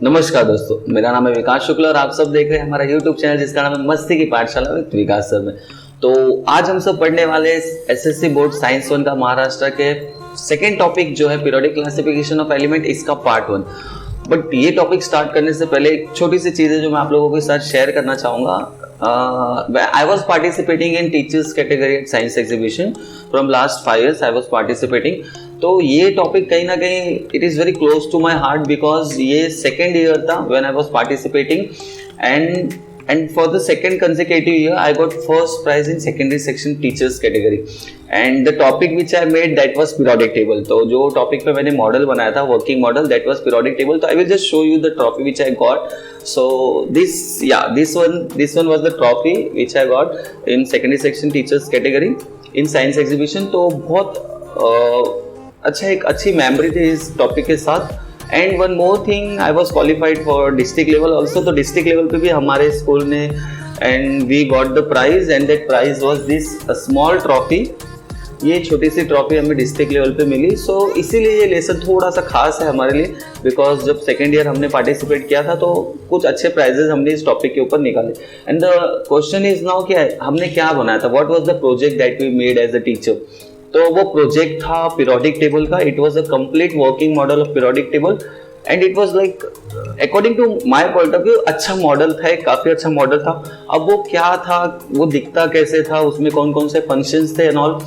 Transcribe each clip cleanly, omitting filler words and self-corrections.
नमस्कार दोस्तों, मेरा नाम है विकास शुक्ला और आप सब देख रहे हैं हमारा YouTube चैनल जिसका नाम है मस्ती की पाठशाला विद विकास सर में। तो आज हम सब पढ़ने वाले एसएससी बोर्ड साइंस 1 का महाराष्ट्र के सेकेंड टॉपिक जो है पीरियोडिक क्लासिफिकेशन ऑफ एलिमेंट, इसका पार्ट 1। बट ये टॉपिक स्टार्ट करने से पहले एक छोटी सी चीज़ है जो मैं आप लोगों के साथ शेयर करना चाहूँगा। I was participating in teachers category at science exhibition from last 5 years I was participating. तो ये टॉपिक कहीं ना कहीं it is very close to my heart because ये सेकेंड ईयर था when I was participating and for the second consecutive year I got first prize in secondary section teachers category and the topic which I made that was periodic table। तो जो topic पे मैंने model बनाया था working model that was periodic table। तो I will just show you the trophy which I got। So this one was the trophy which I got in secondary section teachers category in science exhibition। तो बहुत अच्छा एक अच्छी memory थी इस topic के साथ। And one more thing, I was qualified for district level also. तो डिस्ट्रिक्ट लेवल पे भी हमारे स्कूल ने and we got the prize and that prize was this small trophy. ये छोटी सी ट्रॉफी हमें डिस्ट्रिक्ट लेवल पे मिली। सो इसीलिए ये लेसन थोड़ा सा खास है हमारे लिए बिकॉज जब सेकेंड ईयर हमने पार्टिसिपेट किया था तो कुछ अच्छे प्राइजेस हमने इस टॉपिक के ऊपर निकाले। And the question is now कि हमने क्या बनाया था, what was the project that we made as a teacher. तो वो प्रोजेक्ट था पीरियोडिक टेबल का। It was a complete working model of periodic table and it was like according to my point of view अच्छा model था, एक काफी अच्छा model था। अब वो क्या था, वो दिखता कैसे था, उसमें कौन कौन से फंक्शंस थे एंड ऑल,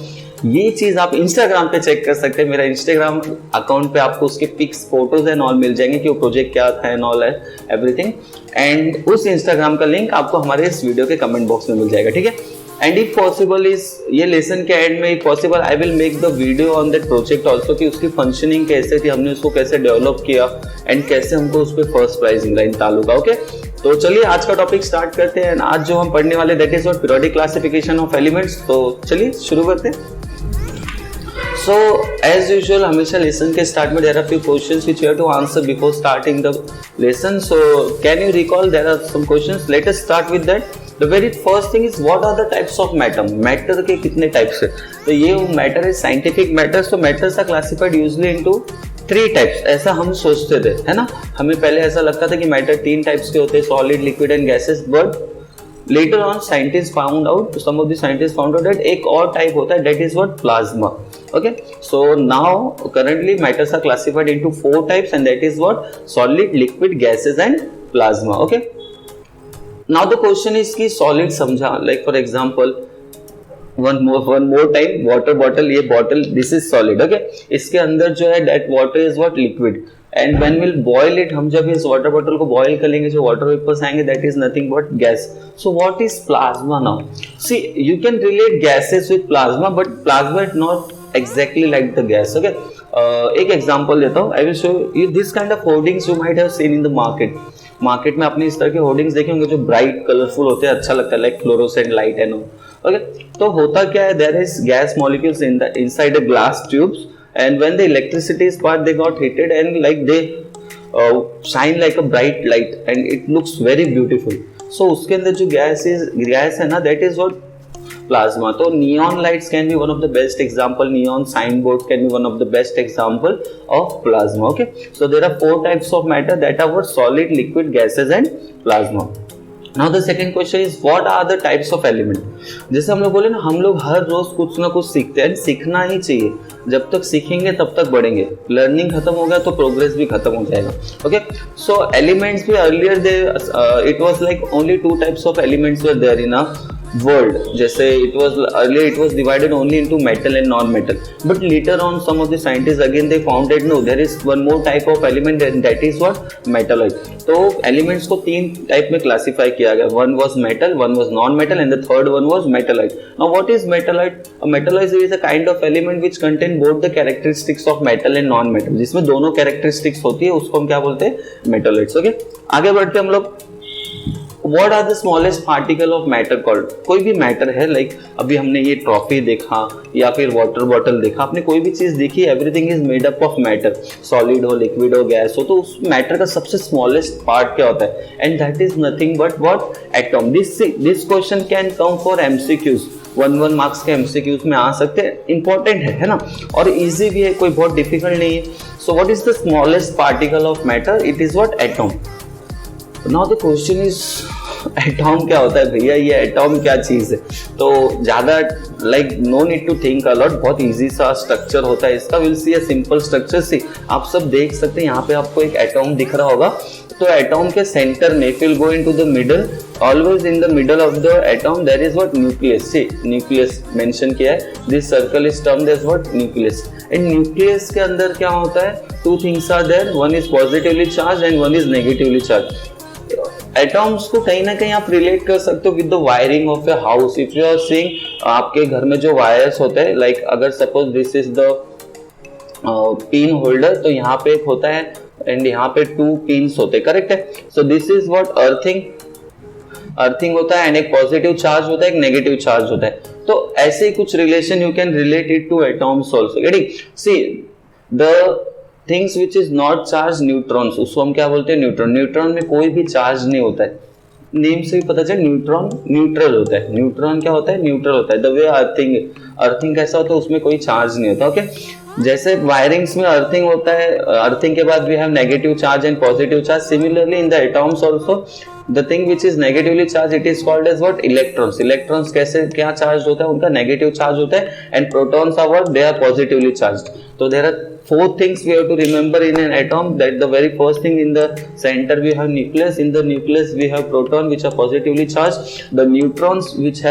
ये चीज आप इंस्टाग्राम पे चेक कर सकते हैं। मेरा इंस्टाग्राम अकाउंट पे आपको उसके पिक्स, फोटोज एंड ऑल मिल जाएंगे कि वो प्रोजेक्ट क्या था एंड ऑल है एवरीथिंग। एंड उस इंस्टाग्राम का लिंक आपको हमारे इस वीडियो के कमेंट बॉक्स में मिल जाएगा, ठीक है। एंड इफ पॉसिबल इज ये लेसन के एंड में if possible I will make the video on that project also कि उसकी फंक्शनिंग कैसे थी, हमने उसको कैसे डेवलप किया एंड कैसे हमको उस पर फर्स्ट प्राइज मिला इन तालुका। ओके, तो चलिए आज का टॉपिक स्टार्ट करते हैं। आज जो हम पढ़ने वाले that is what periodic classification of elements. तो चलिए शुरू करते हैं। So as usual हमेशा लेसन के स्टार्ट में there are few questions which you have to answer before starting the lesson। So can you recall there are some questions? Let us start with that। The very first thing is what are the types of matter? Matter के कितने types है? तो ये matter है scientific matters। तो matters are classified usually into 3 types। ऐसा हम सोचते थे, है ना। हमें पहले ऐसा लगता था कि matter 3 types के होते हैं, solid, liquid and gases। But later on scientists found out, some of the scientists found out that एक और type होता है that is what plasma। Okay, so now currently matters are classified into 4 types and that is what solid, liquid, gases and plasma। Okay, now the question is कि solid समझा, like for example one more time water bottle, ये bottle this is solid। okay, इसके अंदर जो है that water is what liquid and when we'll boil it, हम जब इस water bottle को boil करेंगे जो water vapors आएंगे that is nothing but gas। so what is plasma now? see you can relate gases with plasma but plasma is not exactly like the gas। okay, एक example देता हूँ। I will show you this kind of hoardings you might have seen in the market। Market में आपने इस तरह के hoardings देखे होंगे जो ब्राइट कलरफुल होते हैं, अच्छा लगता है, like fluorescent light and all. Okay, तो होता क्या है, there is gas molecules in the inside a glass tubes and when the electricity is pass they got heated and like they shine like a bright light and it looks very beautiful. So उसके अंदर जो gas है ना that is what plasma। तो neon lights can be one of the best example, neon signboard can be one of the best example of plasma। okay, so there are 4 types of matter that are what solid, liquid, gases and plasma। now the second question is what are the types of element। जैसे हम लोग बोले ना, हम लोग हर रोज कुछ ना कुछ सीखते हैं, सीखना ही चाहिए। जब तक सीखेंगे तब तक बढ़ेंगे। लर्निंग खत्म हो गया तो प्रोग्रेस भी खत्म हो जाएगा। ओके, सो एलिमेंट्स भी earlier they it was like only 2 types of elements were there in a world। जैसे it was divided only into metal and non-metal but later on some of the scientists again they found that no, there is one more type of element and that is what metalloid। तो elements को 3 type में classify किया गया। one was metal, one was non-metal and the third one was metalloid। now what is metalloid? a metalloid is a kind of element which contain both the characteristics of metal and non-metal। जिसमें दोनों characteristics होती है उसको हम क्या बोलते हैं, metalloids। okay, आगे बढ़ते हम लोग। What are the smallest particle of matter called? कोई भी मैटर है, लाइक अभी हमने ये ट्रॉफी देखा या फिर वाटर बॉटल देखा, आपने कोई भी चीज देखी, everything is made up of matter, solid हो, लिक्विड हो, गैस हो। तो उस मैटर का सबसे स्मॉलेस्ट पार्ट क्या होता है, and that is nothing but what, atom. This question can come for MCQs. 1 marks के एमसीक्यूज में आ सकते हैं, इंपॉर्टेंट है ना, और इजी भी है, कोई बहुत डिफिकल्ट नहीं है। सो what is the smallest particle of matter? It is what? Atom. Now the question is atom क्या होता है भैया, ये एटॉम क्या चीज है? तो ज्यादा like no need to think a lot, बहुत इजी सा स्ट्रक्चर होता है इसका। Will see a simple structure. See आप सब देख सकते हैं, यहाँ पे आपको एक एटॉम दिख रहा होगा। तो एटॉम के सेंटर में if will go into the middle, always in the middle of the atom there is what? Nucleus. See nucleus mention किया है, this circle is termed as what? Nucleus. And nucleus के अंदर क्या होता है? Two things are there, one is positively charge and one is negatively charge. Atoms को कहीं ना कहीं आप रिलेट कर सकते हो with the wiring of a house. If you are seeing, आपके घर में जो वायर्स होते हैं, लाइक अगर suppose this is the pin holder, तो यहाँ पे एक होता है एंड यहाँ पे 2 पिन्स होते हैं, करेक्ट है? So this is what? Earthing. Earthing होता है एंड एक पॉजिटिव चार्ज होता है, एक नेगेटिव चार्ज होता है। तो ऐसे ही कुछ relation you can relate it to atoms also. Getting? See the things which is not charge, neutrons, उसको हम क्या बोलते हैं? न्यूट्रॉन। न्यूट्रॉन में कोई भी चार्ज नहीं होता है, नेम से भी पता चले न्यूट्रॉन न्यूट्रल होता है। न्यूट्रॉन क्या होता है? न्यूट्रल होता है। द वे अर्थिंग, अर्थिंग कैसा होता है? उसमें कोई चार्ज नहीं होता। ओके, जैसे वायरिंग्स में अर्थिंग होता है, अर्थिंग के बाद we have negative charge and positive charge. Similarly in the atoms also the thing which is negatively charge, it is called as what? Electrons. Electrons कैसे क्या चार्ज होता है? उनका नेगेटिव चार्ज होता है। And protons are what? They are positively charge. तो there are 4 things we have to remember in an atom. That the very first thing, in the center we have nucleus. In the nucleus we have proton which are positively charged, the neutrons which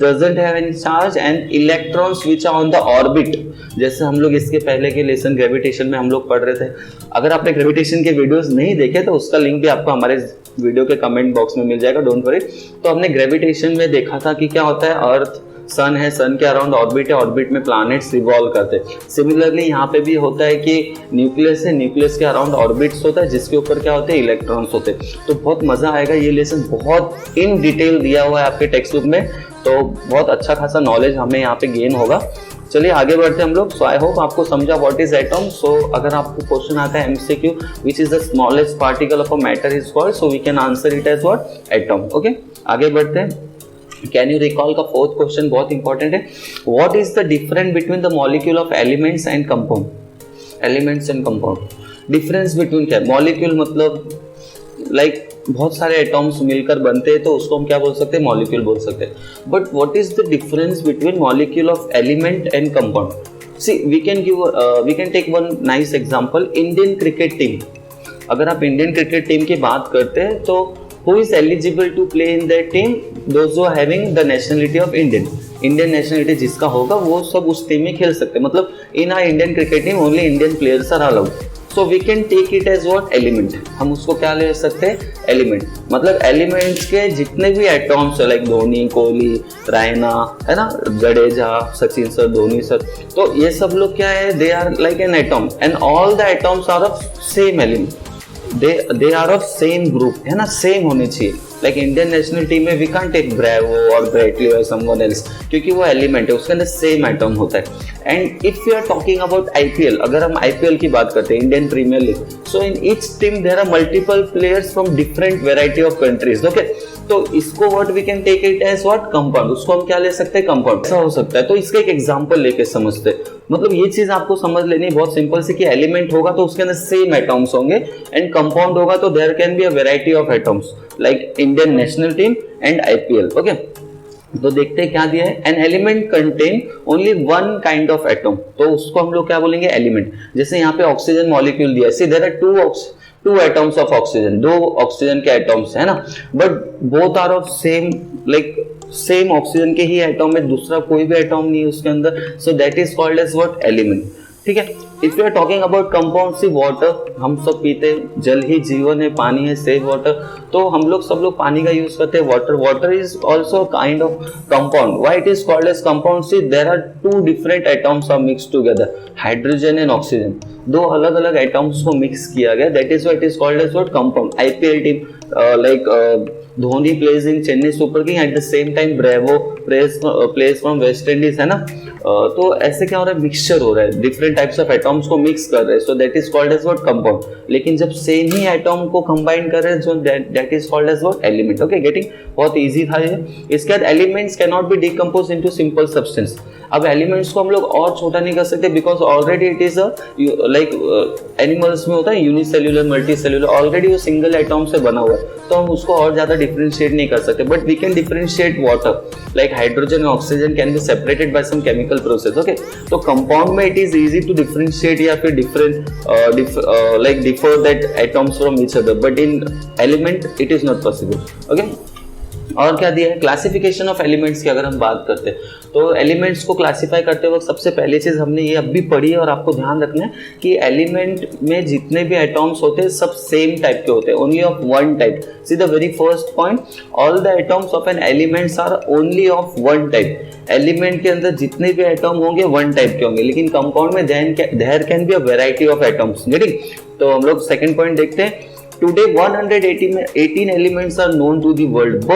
doesn't have any charge, and electrons which are on the orbit. जैसे हम लोग इसके पहले के lesson gravitation में हम लोग पढ़ रहे थे। अगर आपने ग्रेविटेशन के वीडियोस नहीं देखे तो उसका लिंक भी आपको हमारे वीडियो के कमेंट बॉक्स में मिल जाएगा, डोंट वरी। तो हमने ग्रेविटेशन में देखा था कि क्या होता है, अर्थ सन है, सन के अराउंड ऑर्बिट है, ऑर्बिट में प्लैनेट्स रिवॉल्व करते हैं। सिमिलरली यहाँ पे भी होता है कि न्यूक्लियस है, न्यूक्लियस के अराउंड ऑर्बिट्स होता है, जिसके ऊपर क्या होते हैं? इलेक्ट्रॉन्स होते हैं। तो बहुत मजा आएगा, ये लेसन बहुत इन डिटेल दिया हुआ है आपके टेक्स्ट बुक में, तो बहुत अच्छा खासा नॉलेज हमें यहाँ पे गेन होगा। चलिए आगे बढ़ते हैं हम लोग। सो आई होप आपको समझा व्हाट इज एटॉम। सो अगर आपको क्वेश्चन आता है MCQ, which is the smallest particle of a matter is called, so we can answer it as what? Atom. Okay, आगे बढ़ते हैं। कैन यू रिकॉल का 4th क्वेश्चन बहुत इंपॉर्टेंट है। What is the difference between the molecule of elements and compound? Elements and compound, difference between क्या है? Molecule मतलब like बहुत सारे एटॉम्स मिलकर बनते हैं, तो उसको हम क्या बोल सकते हैं? मॉलिक्यूल बोल सकते हैं। But what is the difference between molecule of element and compound? See we can take one nice example, Indian cricket team. अगर आप इंडियन क्रिकेट टीम की बात करते हैं, तो who is eligible to play in that team? Those who are having the nationality of Indian. Indian nationality जिसका होगा वो सब उस टीम में खेल सकते हैं। मतलब in our Indian cricket team only Indian players are allowed. So we can take it as what? Element. हम उसको क्या ले सकते हैं? एलिमेंट। मतलब एलिमेंट्स के जितने भी एटॉम्स है, लाइक धोनी, कोहली, रैना, है ना, जडेजा, सचिन सर, धोनी सर, तो ये सब लोग क्या है? They are like an atom and all the atoms are of same element. they are of same group, है ना, सेम होने चाहिए। लाइक इंडियन नेशनल टीम में वी कांट टेक ब्रेवो और ब्रेटली और समवन एल्स, क्योंकि वो एलिमेंट है, उसके अंदर सेम एटम होता है। And if you are talking about IPL, अगर हम आईपीएल की बात करते हैं, Indian Premier League, so in each team there are multiple players from different variety of countries. Okay, तो इसको what we can take it as what? Compound. उसको हम क्या ले सकते हैं? कंपाउंड। ऐसा हो सकता है। तो इसका एक एग्जांपल लेके समझते हैं। मतलब ये चीज आपको समझ लेनी बहुत सिंपल सी, कि एलिमेंट होगा तो उसके अंदर सेम एटॉम्स होंगे, एंड कंपाउंड होगा तो there can be a variety of atoms, like Indian national team and IPL. Okay, तो देखते हैं क्या दिया है। An element contain only one kind of atom, तो उसको हम लोग क्या बोलेंगे? एलिमेंट। जैसे यहाँ पे ऑक्सीजन मॉलिक्यूल दिया है, see there are two atoms of oxygen, 2 oxygen के एटम्स है ना, but both are of same, like same oxygen के ही एटम में, दूसरा कोई भी एटम नहीं है उसके अंदर, so that is called as what? Element. ठीक है। If you are talking about compound, see water, हम सब पीते हैं, जल ही जीवन है, पानी है, सेव वाटर, तो हम लोग सब लोग पानी का यूज करते हैं। Water is also kind of compound. Why it is called as compound? See there are 2 different atoms are mixed together, hydrogen and oxygen, 2 अलग अलग एटम्स को मिक्स किया गया, that is why it is called as what? Compound. IPL team like Dhoni plays in Chennai Super King, at the same time Bravo plays from West Indies, है ना। तो ऐसे क्या हो रहा है? मिक्सचर हो रहा है, different types of atoms atoms को मिक्स कर रहे हैं, so that is called as what compound. लेकिन जब सेम ही एटॉम को कंबाइन कर रहे हैं, so that is called as what element. Okay, getting? बहुत इजी था ये. इसके बाद elements can not be decompose into simple substance. अब एलिमेंट्स को हम लोग और छोटा नहीं कर सकते because already it is like animals में होता है यूनिसेल्यूलर, मल्टीसेल्यूलर, ऑलरेडी वो सिंगल एटॉम से बना हुआ है, तो हम उसको और ज्यादा डिफरेंशिएट नहीं कर सकते. But we can differentiate water, like hydrogen and oxygen can be separated by some chemical process. Okay, तो कंपाउंड में it is easy to differentiate या फिर like differ that atoms from each other, but in element it is not possible. Okay, और क्या दिया है? Classification of elements की अगर हम बात करते हैं तो एलिमेंट्स को क्लासिफाई करते वक्त सबसे पहली चीज हमने ये अब भी पढ़ी है और आपको ध्यान रखना है कि एलिमेंट में जितने भी एटॉम्स होते हैं सब सेम टाइप के होते हैं, only of one type. See the very first point, all the atoms of an elements are only of one type. Element के अंदर जितने भी एटॉम होंगे वन टाइप के होंगे, लेकिन कंपाउंड में there can be a variety of atoms. Getting? तो हम लोग सेकंड पॉइंट देखते हैं. Today 118 elements are known to the world,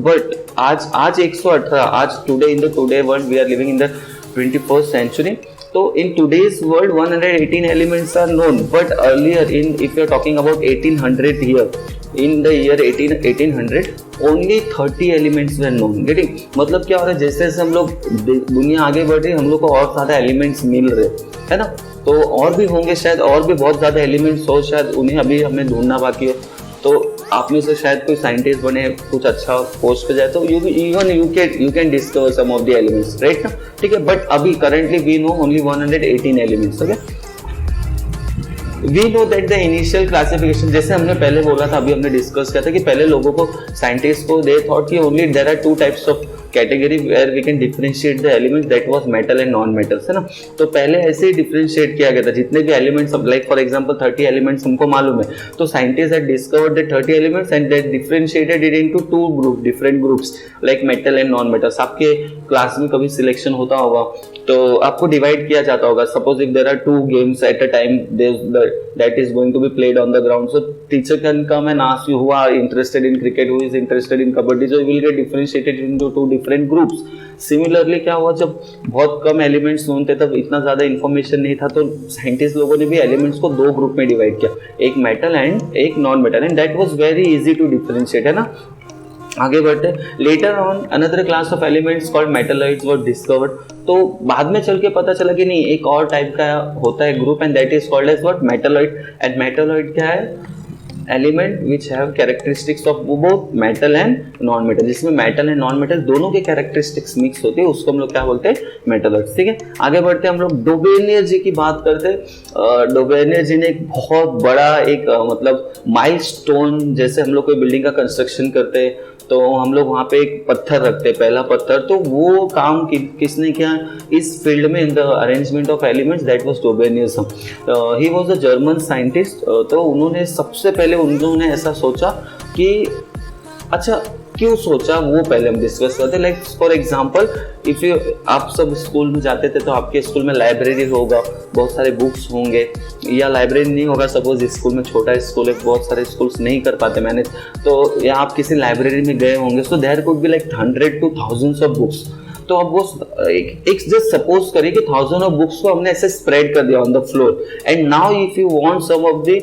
but आज 118, आज today in the today world we are living in the 21st century. So in today's world 118 elements are known, but earlier if you are talking about 1800 here, in the year 1800 only 30 elements were known. Getting? मतलब क्या हो रहा है, जैसे जैसे हम लोग दुनिया आगे बढ़ रही है हम लोग को और ज्यादा एलिमेंट्स मिल रहे है ना, तो और भी होंगे शायद, और भी बहुत ज्यादा एलिमेंट्स हो, शायद उन्हें अभी हमें ढूंढना बाकी हो. तो आप में से शायद कोई साइंटिस्ट बने, कुछ अच्छा पोस्ट पे जाए, तो you can discover some of the elements, right ना? ठीक है, बट अभी currently we know only 118 elements. Okay, we know that the initial classification, जैसे हमने पहले बोला था, अभी हमने डिस्कस किया था कि पहले लोगों को, साइंटिस्ट को, दे थॉट कि only there are two types of category where we can differentiate the elements, that was metal and non metals, है ना. तो पहले ऐसे ही डिफरेंशिएट किया गया था जितने भी elements, like for example 30 elements हमको मालूम है, तो scientist had discovered the 30 elements and they differentiated it into two group, different groups like metal and non metals. आपके क्लास में कभी सिलेक्शन होता होगा तो आपको डिवाइड किया जाता होगा. Suppose if there are two games at a time that is going to be played on the ground, so teacher can come and ask you who are interested in cricket, who is interested in kabaddi, so you will get differentiated into two different groups. Similarly क्या हुआ, जब बहुत कम elements known थे, तब इतना ज्यादा information नहीं था, तो साइंटिस्ट लोगों ने भी एलिमेंट्स को दो ग्रुप में डिवाइड किया, एक मेटल एंड एक non metal, and that was very easy to differentiate, है ना. आगे बढ़ते, later on another class of elements called metalloids were discovered. तो बाद में चल के पता चला कि नहीं, एक और टाइप का होता है group, and that is called as what, metalloid. And metalloid क्या है? Element which have characteristics of both metal and non metal, जिसमें मेटल एंड नॉन मेटल दोनों के कैरेक्टरिस्टिक्स मिक्स होते हैं, उसको हम लोग क्या बोलते हैं? मेटलॉइड्स. ठीक है, आगे बढ़ते हम लोग डोबेनियर जी की बात करते हैं. डोबेनियर जी ने एक बहुत बड़ा एक मतलब माइलस्टोन, जैसे हम लोग कोई बिल्डिंग का कंस्ट्रक्शन करते हैं तो हम लोग वहाँ पे एक पत्थर रखते हैं, पहला पत्थर, तो वो काम किसने किया इस फील्ड में, in the arrangement of elements, that was Dobereiner. He was a German scientist. तो उन्होंने सबसे पहले उन्होंने ऐसा सोचा कि अच्छा क्यों सोचा वो पहले हम डिस्कस करते. Like for example if you, आप सब स्कूल में जाते थे तो आपके स्कूल में लाइब्रेरी होगा, बहुत सारे बुक्स होंगे, या लाइब्रेरी नहीं होगा, सपोज स्कूल में छोटा स्कूल है, बहुत सारे स्कूल्स नहीं कर पाते मैनेज, तो या आप किसी लाइब्रेरी में गए होंगे, so there could be like 100 to thousands of books. तो अब वो एक जस्ट सपोज करिए कि 1000 ऑफ बुक्स को हमने ऐसे स्प्रेड कर दिया on the floor, and now if you want some of the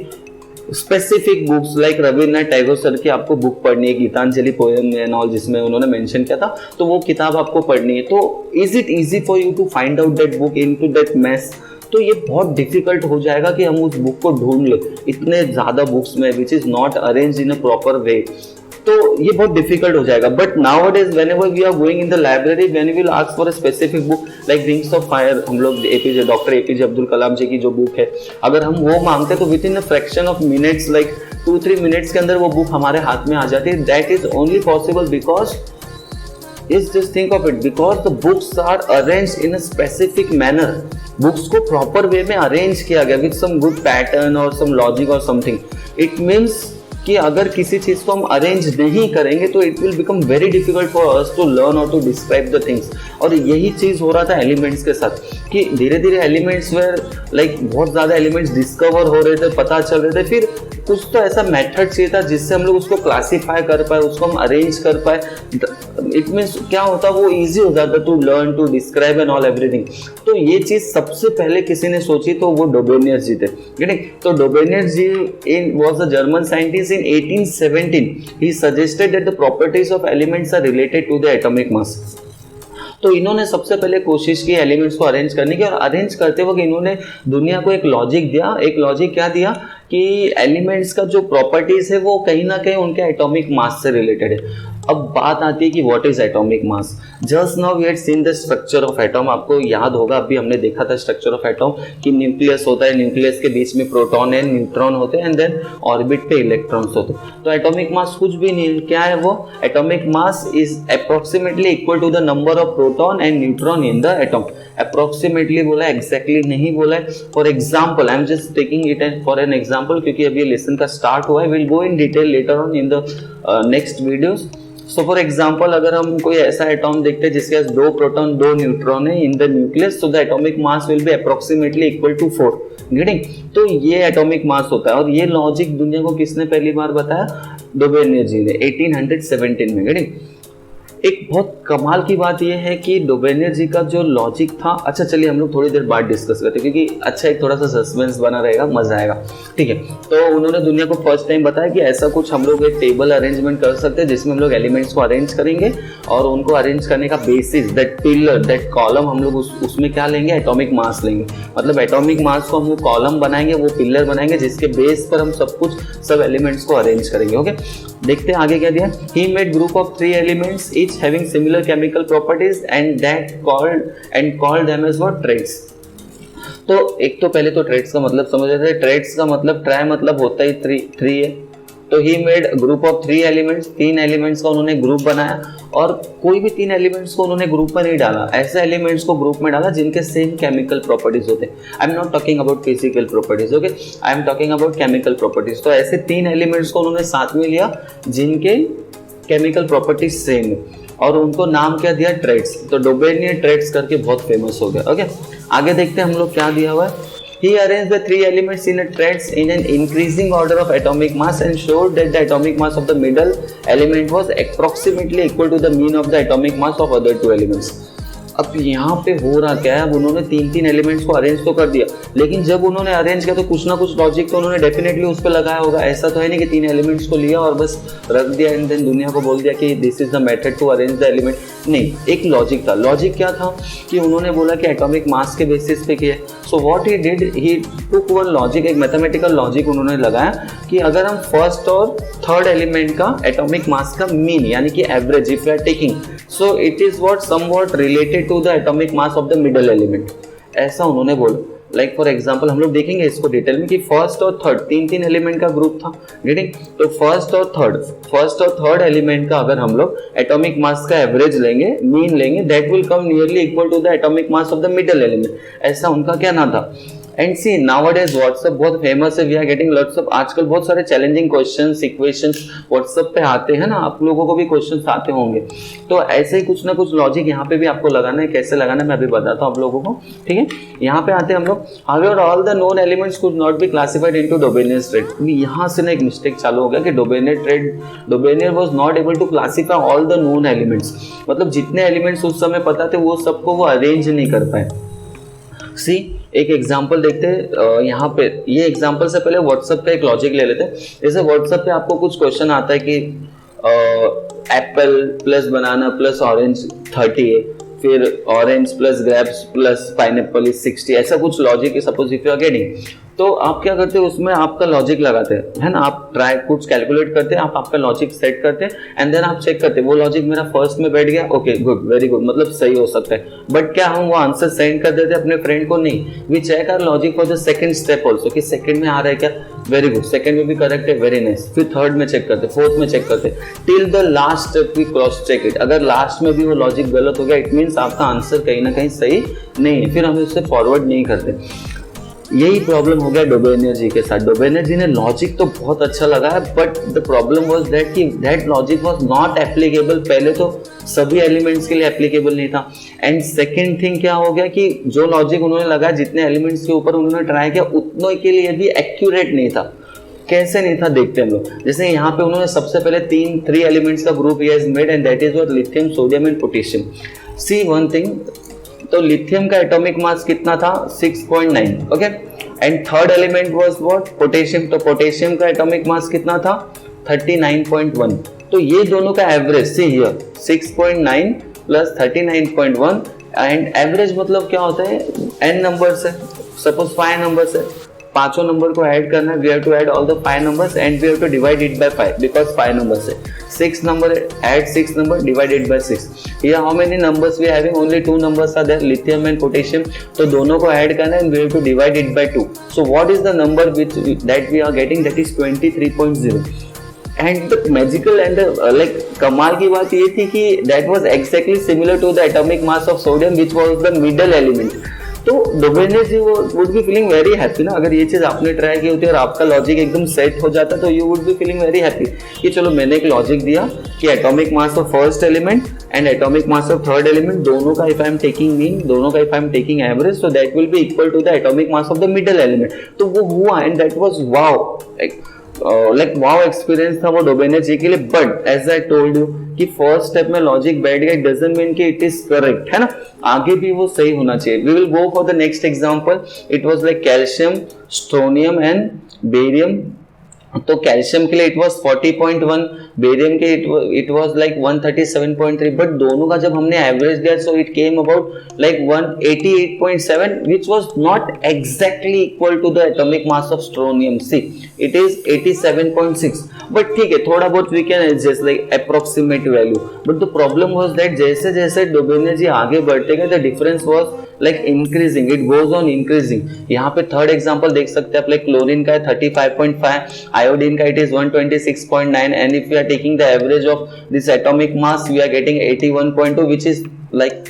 specific books like Rabindranath Tagore sir की आपको बुक पढ़नी है, गीतांजलि पोएम एंड ऑल, जिसमें उन्होंने मेंशन किया था, तो वो किताब आपको पढ़नी है, तो is it easy for you to find out that book into that mess? तो ये बहुत डिफिकल्ट हो जाएगा कि हम उस बुक को ढूंढ ले इतने ज्यादा बुक्स में, which is not arrange in a proper way, तो ये बहुत डिफिकल्ट हो जाएगा. But nowadays whenever we are going in the library, when we will ask for a specific book like rings of fire, हम लोग doctor APJ Abdul Kalam ji की जो book है, अगर हम वो मांगते तो within a fraction of minutes, like 2-3 minutes के अंदर वो बुक हमारे हाथ में आ जाती है. That is only possible because just think of it, because the books are arranged in a specific manner. Books को proper way में arrange किया गया with some good pattern or some logic or something. It means कि अगर किसी चीज को हम अरेंज नहीं करेंगे तो it will become very difficult for us to learn और टू डिस्क्राइब द थिंग्स. और यही चीज हो रहा था एलिमेंट्स के साथ कि धीरे धीरे एलिमेंट्स वेयर लाइक बहुत ज्यादा एलिमेंट्स डिस्कवर हो रहे थे, पता चल रहे थे, फिर कुछ तो ऐसा मेथड चाहिए था जिससे हम लोग उसको क्लासीफाई कर पाए, उसको हम अरेंज कर पाए। इट मीन्स क्या होता, वो इजी हो जाता to learn, to describe and all everything. तो ये चीज सबसे पहले किसी ने सोची तो वो डोबेनियर जी थे, ठीक है। तो Dobereiner ji was a German scientist in 1817. He suggested that the properties of elements are related to the atomic mass. तो इन्होंने सबसे पहले कोशिश की एलिमेंट्स को अरेंज करने की, और अरेंज करते वक्त इन्होंने दुनिया को एक लॉजिक दिया। एक लॉजिक क्या दिया कि एलिमेंट्स का जो प्रॉपर्टीज है वो कहीं ना कहीं उनके एटॉमिक मास से रिलेटेड है। अब बात आती है कि what is atomic mass. Just now we had seen the structure of atom. आपको याद होगा अभी हमने देखा था स्ट्रक्चर ऑफ एटॉम कि न्यूक्लियस होता है, न्यूक्लियस के बीच में प्रोटॉन एंड न्यूट्रॉन होते हैं, एंड देन ऑर्बिट पे इलेक्ट्रॉन्स होते हैं। तो एटॉमिक मास कुछ भी नहीं है, क्या है वो? Atomic mass is approximately equal to the number of proton and neutron in the atom. Approximately बोला, एग्जैक्टली नहीं बोला है। For example, I am just taking it for an example, क्योंकि अभी लेसन का स्टार्ट हुआ है। Will go in detail later on in the next videos. So for example, अगर हम कोई ऐसा एटॉम देखते हैं जिसके पास 2 प्रोटॉन 2 न्यूट्रॉन है in the nucleus, so the atomic mass will be approximately equal to 4। Getting? तो ये एटॉमिक मास होता है, और ये लॉजिक दुनिया को किसने पहली बार बताया? डोबेनियर जी ने 1817 में। गेटिंग? एक बहुत कमाल की बात यह है कि डोबेनियर जी का जो लॉजिक था, अच्छा चलिए हम लोग थोड़ी देर बाद डिस्कस करते हैं, क्योंकि अच्छा एक थोड़ा सा सस्पेंस बना रहेगा, मजा आएगा, ठीक है। तो उन्होंने दुनिया को फर्स्ट टाइम बताया कि ऐसा कुछ हम लोग एक टेबल अरेंजमेंट कर सकते हैं जिसमें हम लोग एलिमेंट्स को अरेंज करेंगे, और उनको अरेंज करने का basis, that pillar, that column, हम लोग उसमें क्या लेंगे? एटॉमिक मास लेंगे। मतलब एटॉमिक मास को हम लोग कॉलम बनाएंगे, वो पिलर बनाएंगे, जिसके बेस पर हम सब एलिमेंट्स को अरेंज करेंगे। ओके, देखते हैं आगे क्या दिया। He made group of 3 elements each having similar chemical properties and called them as what? Traits. तो एक तो पहले तो ट्रेड्स का मतलब समझ रहे थे। ट्रेड्स का मतलब ट्राई मतलब होता ही 3 है। तो he made group of 3 elements, 3 elements का उन्होंने ग्रुप बनाया, और कोई भी 3 एलिमेंट्स को उन्होंने ग्रुप में नहीं डाला, ऐसे एलिमेंट्स को ग्रुप में डाला जिनके सेम केमिकल प्रॉपर्टीज होते हैं। I am not talking about physical properties, okay, I am talking about chemical properties. तो ऐसे 3 एलिमेंट्स को उन्होंने साथ में लिया जिनके केमिकल प्रॉपर्टीज सेम है, और उनको नाम क्या दिया? ट्रेड्स। तो डोबेनियर ट्रेड्स करके बहुत फेमस हो गया। ओके, आगे देखते हैं हम लोग क्या दिया हुआ है। He arranged the 3 elements in a threads in an increasing order of atomic mass and showed that the atomic mass of the middle element was approximately equal to the mean of the atomic mass of other 2 elements. अब यहाँ पे हो रहा क्या है? अब उन्होंने 3 elements को अरेंज तो कर दिया, लेकिन जब उन्होंने अरेंज किया तो कुछ ना कुछ लॉजिक तो उन्होंने डेफिनेटली उस पर लगाया होगा। ऐसा तो है नहीं कि 3 एलिमेंट्स को लिया और बस रख दिया एंड देन दुनिया को बोल दिया कि this is the method to arrange the element. नहीं, एक लॉजिक था। लॉजिक क्या था कि उन्होंने बोला कि एटॉमिक मास के बेसिस पे किया। So what he did, he took one logic, एक मैथमेटिकल लॉजिक उन्होंने लगाया कि अगर हम फर्स्ट और थर्ड एलिमेंट का एटॉमिक मास का मीन यानी कि average if you are taking, so it is what somewhat related to the atomic mass of the middle element, ऐसा उन्होंने बोला। लाइक फॉर एग्जांपल हम लोग देखेंगे इसको डिटेल में कि फर्स्ट और थर्ड 3 एलिमेंट का ग्रुप था, गेटिंग? तो फर्स्ट और थर्ड एलिमेंट का अगर हम लोग एटॉमिक मास का एवरेज लेंगे, मीन लेंगे, that will come nearly equal to the atomic mass of the middle element, ऐसा उनका कहना था। एंड सी नाउअडेज व्हाट्सएप बहुत फेमस है, we are getting lots of, आजकल बहुत सारे चैलेंजिंग क्वेश्चंस, इक्वेशंस व्हाट्सएप पे आते हैं ना, आप लोगों को भी क्वेश्चंस आते होंगे। तो ऐसे ही कुछ ना कुछ लॉजिक यहाँ पे भी आपको लगाना है, कैसे लगाना है मैं अभी बताता हूँ आप लोगों को, ठीक है। यहाँ पे आते हैं हम लोग, however all the known elements could not be classified into Dobereiner triad. यहाँ से ना एक मिस्टेक चालू हो गया कि Dobereiner was not able to classify all the known elements, मतलब जितने एलिमेंट्स उस समय पता थे वो सबको वो अरेंज नहीं कर पाए। सी एक एग्जांपल देखते हैं यहाँ पे, ये एग्जांपल से पहले व्हाट्सएप का एक लॉजिक ले लेते हैं। जैसे व्हाट्सएप पे आपको कुछ क्वेश्चन आता है कि apple plus banana plus orange 30 है, फिर orange plus grapes plus pineapple is 60, ऐसा कुछ लॉजिक है suppose if you are getting. तो आप क्या करते हैं उसमें आपका लॉजिक लगाते हैं, है ना, आप ट्राई कुछ कैलकुलेट करते हैं, आप आपका लॉजिक सेट करते हैं एंड देन आप चेक करते हैं वो लॉजिक मेरा फर्स्ट में बैठ गया, ओके गुड, वेरी गुड, मतलब सही हो सकता है। बट क्या हम वो आंसर सेंड कर देते अपने फ्रेंड को? नहीं, we check our logic for the second step also कि सेकंड में आ रहा है क्या, वेरी गुड, सेकंड में भी करेक्ट है, वेरी नाइस, फिर थर्ड में चेक करते, फोर्थ में चेक करते, till the last step we cross check it. अगर लास्ट में भी वो लॉजिक गलत हो गया इट मीन्स आपका आंसर कहीं ना कहीं सही नहीं है, फिर हम उससे फॉरवर्ड नहीं करते। यही प्रॉब्लम हो गया डोबेनियर जी के साथ। डोबेनियर जी ने लॉजिक तो बहुत अच्छा लगाया but the problem was that कि that logic was not applicable. पहले तो सभी एलिमेंट्स के लिए एप्लीकेबल नहीं था एंड सेकंड थिंग क्या हो गया कि जो लॉजिक उन्होंने लगाया जितने एलिमेंट्स के ऊपर उन्होंने ट्राई किया उतनों के लिए भी एक्यूरेट नहीं था। कैसे नहीं था देखते हम लोग। जैसे यहाँ पे उन्होंने सबसे पहले थ्री एलिमेंट्स का group he has made and that is what lithium, sodium and potassium. See one thing, तो लिथियम का एटॉमिक मास कितना था 6.9, okay, and third element was what potassium, तो पोटेशियम का एटॉमिक मास कितना था 39.1। तो ये दोनों का average see here 6.9 plus 39.1 and average मतलब क्या होता है, n नंबर्स है, सपोज 5 नंबर्स है, पांचों नंबर को ऐड करना है, we have to add all the 5 numbers and we have to divide it by 5 because 5 numbers है। 6 number add 6 number divide it by 6। Here how many numbers we having, only 2 numbers are there, lithium and potassium, तो दोनों को add करना है and we have to divide it by 2। So what is the number which that we are getting, that is 23.0। And the magical and like कमाल की बात ये थी कि that was exactly similar to the atomic mass of sodium which was the middle element. तो Dobereiner ji would be feeling very happy ना, अगर ये चीज आपने ट्राई की होती और आपका लॉजिक एकदम सेट हो जाता तो you would be feeling very happy कि चलो मैंने एक लॉजिक दिया कि atomic mass of first element and atomic mass of third element दोनों का if I am taking mean, दोनों का if I am taking average, so that will be equal to the atomic mass of the middle element. तो वो हुआ and that was wow, like wow experience था वो Dobereiner ji के लिए। But as I told you कि first step में logic बैठ गया, इट डजंट मीन कि इट इज करेक्ट, है ना, आगे भी वो सही होना चाहिए। We will go for the next example. It was like calcium, strontium and barium. तो कैल्शियम के लिए इट वाज 40.1, बेरियम के इट वाज लाइक 137.3, बट दोनों का जब हमने एवरेज दिया so it came about like 188.7 which was not exactly equal to the atomic mass of strontium. See it is 87.6, but ठीक है थोड़ा बहुत we can adjust like approximate value. But the problem was that जैसे जैसे Dobereiner ji आगे बढ़ते गए the difference was like increasing, it goes on increasing. यहाँ पे थर्ड एग्जांपल देख सकते हैं आप, लाइक क्लोरीन का है 35.5, आयोडीन का it is 126.9 and if we are taking the average of this atomic mass we are getting 81.2 which is like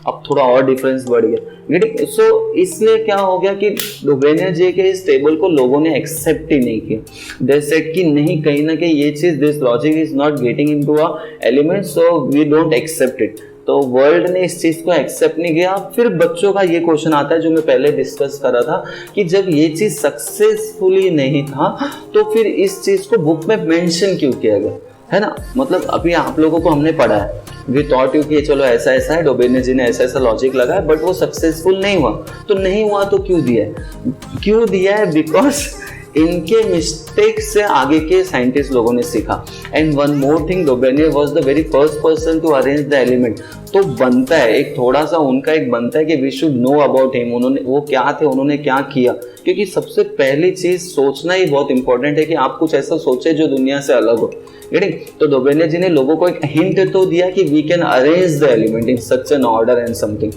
अब थोड़ा और डिफरेंस बढ़ गया। सो इसलिए क्या हो गया कि डोबेनियर जी के इस टेबल को लोगों ने एक्सेप्ट ही नहीं किया। दे सेड कि नहीं, कहीं ना कहीं ये चीज, this logic is not getting into a element, so we don't accept it. तो वर्ल्ड ने इस चीज को एक्सेप्ट नहीं किया। फिर बच्चों का ये क्वेश्चन आता है जो मैं पहले डिस्कस कर रहा था कि जब ये चीज सक्सेसफुली नहीं था तो फिर इस चीज को बुक में मेंशन क्यों किया गया, है ना। मतलब अभी आप लोगों को हमने पढ़ा है, वी थॉट यू कि चलो ऐसा ऐसा है, डोबेनियर जी ने ऐसा ऐसा लॉजिक लगाया बट वो सक्सेसफुल नहीं हुआ। तो नहीं हुआ तो क्यों दिया है, क्यों दिया है, बिकॉज इनके मिस्टेक से आगे के साइंटिस्ट लोगों ने सीखा। And one more thing, Dobereiner was the very first person to arrange the element. तो बनता है एक थोड़ा सा उनका एक बनता है कि we should know about him, उन्होंने वो क्या थे, उन्होंने क्या किया, क्योंकि सबसे पहली चीज सोचना ही बहुत इंपॉर्टेंट है कि आप कुछ ऐसा सोचे जो दुनिया से अलग हो। तो डोबेनियर जी ने लोगों को एक हिंट तो दिया कि we can arrange the element in such an order and something,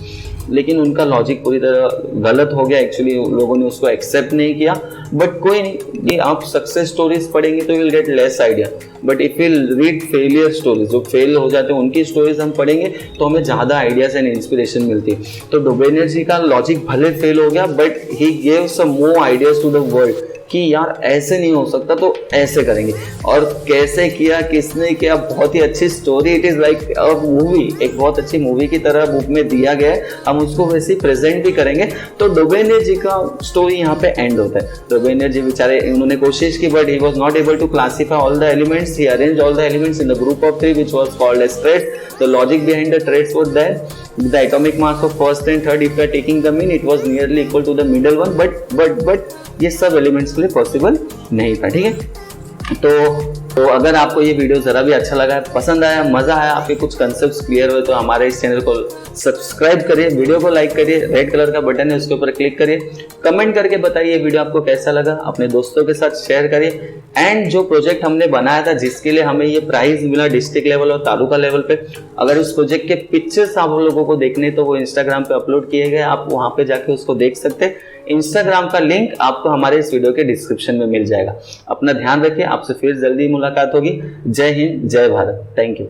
लेकिन उनका लॉजिक पूरी तरह गलत हो गया। एक्चुअली लोगों ने उसको एक्सेप्ट नहीं किया। बट कोई नहीं, ये आप सक्सेस स्टोरीज पढ़ेंगे तो will get less idea, but if will read failure stories, जो फेल हो जाते हैं उनकी स्टोरीज हम पढ़ेंगे तो हमें ज्यादा आइडियाज एंड इंस्पिरेशन मिलती है। तो डोबेनियर जी का लॉजिक भले फेल हो गया but he gave some more ideas to the world कि यार ऐसे नहीं हो सकता तो ऐसे करेंगे, और कैसे किया, किसने किया, बहुत ही अच्छी story. It is like a movie, एक बहुत अच्छी मूवी की तरह बुक में दिया गया है, हम उसको वैसे ही प्रेजेंट भी करेंगे। तो डोबेनियर जी का स्टोरी यहाँ पे एंड होता है। डोबेनियर जी बेचारे, उन्होंने कोशिश की but he was not able to classify all the elements. He arranged all the elements in the group of 3 which was called as triads. The logic behind the traits was that the atomic mass of first and third, if we are taking the mean, it was nearly equal to the middle one, but ये सब elements के लिए possible नहीं था। ठीक है, तो अगर आपको ये वीडियो जरा भी अच्छा लगा, पसंद आया, मजा आया, आपके कुछ कंसेप्ट्स क्लियर हुए तो हमारे इस चैनल को सब्सक्राइब करिए, वीडियो को लाइक करिए, रेड कलर का बटन है उसके ऊपर क्लिक करिए, कमेंट करके बताइए वीडियो आपको कैसा लगा, अपने दोस्तों के साथ शेयर करिए। एंड जो प्रोजेक्ट हमने बनाया था जिसके लिए हमें ये प्राइज मिला डिस्ट्रिक्ट लेवल और तालुका लेवल पे, अगर उस प्रोजेक्ट के पिक्चर्स आप लोगों को देखने तो वो इंस्टाग्राम पे अपलोड किए गए, आप वहां पे जाके उसको देख सकते हैं। इंस्टाग्राम का लिंक आपको हमारे इस वीडियो के डिस्क्रिप्शन में मिल जाएगा। अपना ध्यान रखिए, आपसे फिर जल्दी मुलाकात होगी। जय हिंद, जय भारत, थैंक यू।